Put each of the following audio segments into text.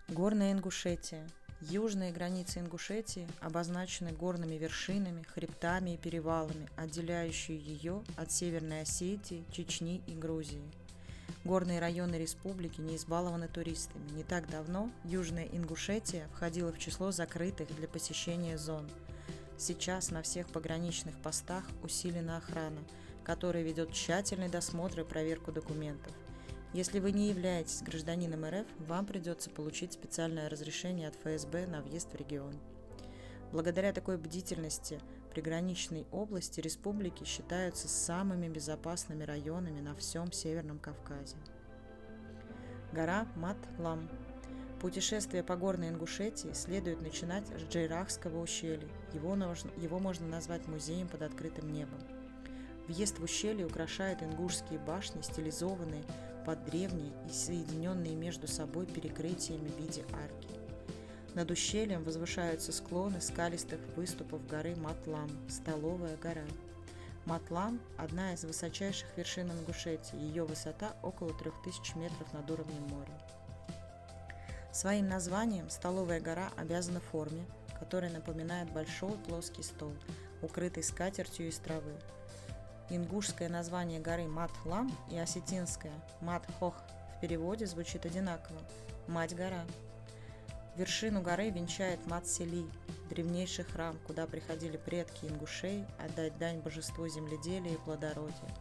Горная Ингушетия. Южные границы Ингушетии обозначены горными вершинами, хребтами и перевалами, отделяющие ее от Северной Осетии, Чечни и Грузии. Горные районы республики не избалованы туристами. Не так давно Южная Ингушетия входила в число закрытых для посещения зон. Сейчас на всех пограничных постах усилена охрана, которая ведет тщательный досмотр и проверку документов. Если вы не являетесь гражданином РФ, вам придется получить специальное разрешение от ФСБ на въезд в регион. Благодаря такой бдительности приграничные области республики считаются самыми безопасными районами на всем Северном Кавказе. Гора Мат-Лам. Путешествие по горной Ингушетии следует начинать с Джейрахского ущелья. Его можно назвать музеем под открытым небом. Въезд в ущелье украшают ингушские башни, стилизованные под древние и соединенные между собой перекрытиями в виде арки. Над ущельем возвышаются склоны скалистых выступов горы Мат-Лам, Столовая гора. Мат-Лам – одна из высочайших вершин Ингушетии, ее высота около 3000 метров над уровнем моря. Своим названием Столовая гора обязана форме, которая напоминает большой плоский стол, укрытый скатертью из травы. Ингушское название горы Мат-Лам и осетинское Мат-Хох в переводе звучит одинаково – Мать-гора. Вершину горы венчает Мат-Сели, древнейший храм, куда приходили предки ингушей отдать дань божеству земледелия и плодородия.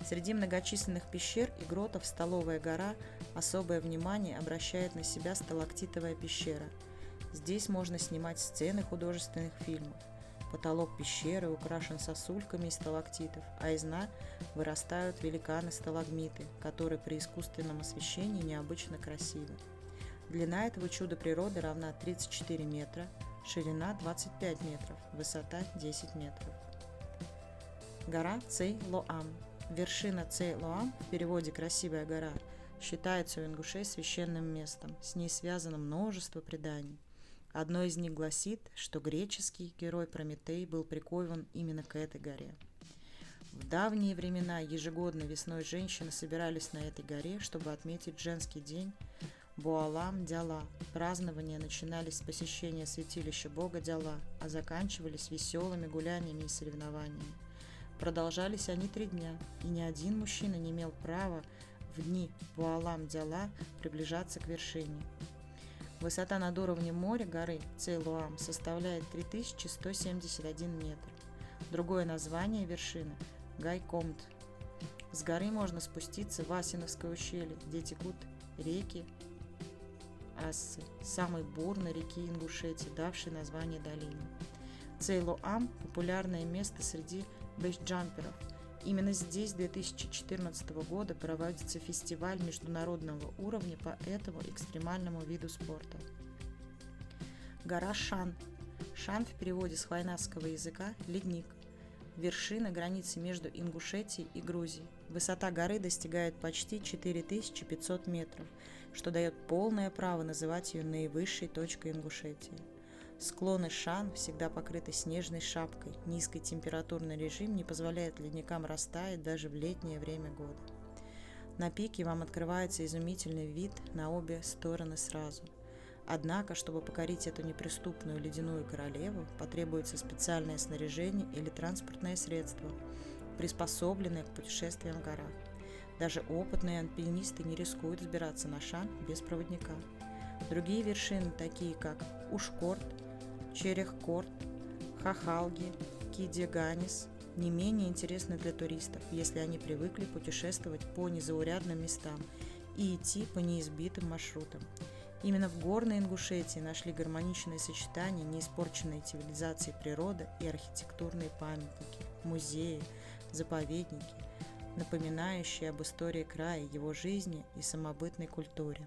Среди многочисленных пещер и гротов Столовая гора особое внимание обращает на себя сталактитовая пещера. Здесь можно снимать сцены художественных фильмов. Потолок пещеры украшен сосульками из сталактитов, а из дна вырастают великаны-сталагмиты, которые при искусственном освещении необычно красивы. Длина этого чуда природы равна 34 метра, ширина 25 метров, высота 10 метров. Гора Цей-Лоам. Вершина Цей-Лоам, в переводе «красивая гора», считается у ингушей священным местом, с ней связано множество преданий. Одно из них гласит, что греческий герой Прометей был прикован именно к этой горе. В давние времена ежегодно весной женщины собирались на этой горе, чтобы отметить женский день Буалам Дяла. Празднования начинались с посещения святилища бога Дяла, а заканчивались веселыми гуляниями и соревнованиями. Продолжались они 3 дня, и ни один мужчина не имел права в дни Буалам Дяла приближаться к вершине. Высота над уровнем моря горы Цей-Лоам составляет 3171 метр. Другое название вершины – Гайкомт. С горы можно спуститься в Асиновское ущелье, где текут реки Ассы, самой бурной реки Ингушетии, давшей название долине. Цей-Лоам – популярное место среди бейсджамперов. Именно здесь с 2014 года проводится фестиваль международного уровня по этому экстремальному виду спорта. Гора Шан. Шан в переводе с хайнасского языка – ледник. Вершина границы между Ингушетией и Грузией. Высота горы достигает почти 4500 метров, что дает полное право называть ее наивысшей точкой Ингушетии. Склоны Шан всегда покрыты снежной шапкой. Низкий температурный режим не позволяет ледникам растаять даже в летнее время года. На пике вам открывается изумительный вид на обе стороны сразу. Однако, чтобы покорить эту неприступную ледяную королеву, потребуется специальное снаряжение или транспортное средство, приспособленное к путешествиям в горах. Даже опытные альпинисты не рискуют взбираться на Шан без проводника. Другие вершины, такие как Ушкорт, Черехкорт, Хахалги, Кидеганис, не менее интересны для туристов, если они привыкли путешествовать по незаурядным местам и идти по неизбитым маршрутам. Именно в горной Ингушетии нашли гармоничное сочетание неиспорченной цивилизации природы и архитектурные памятники, музеи, заповедники, напоминающие об истории края, его жизни и самобытной культуре.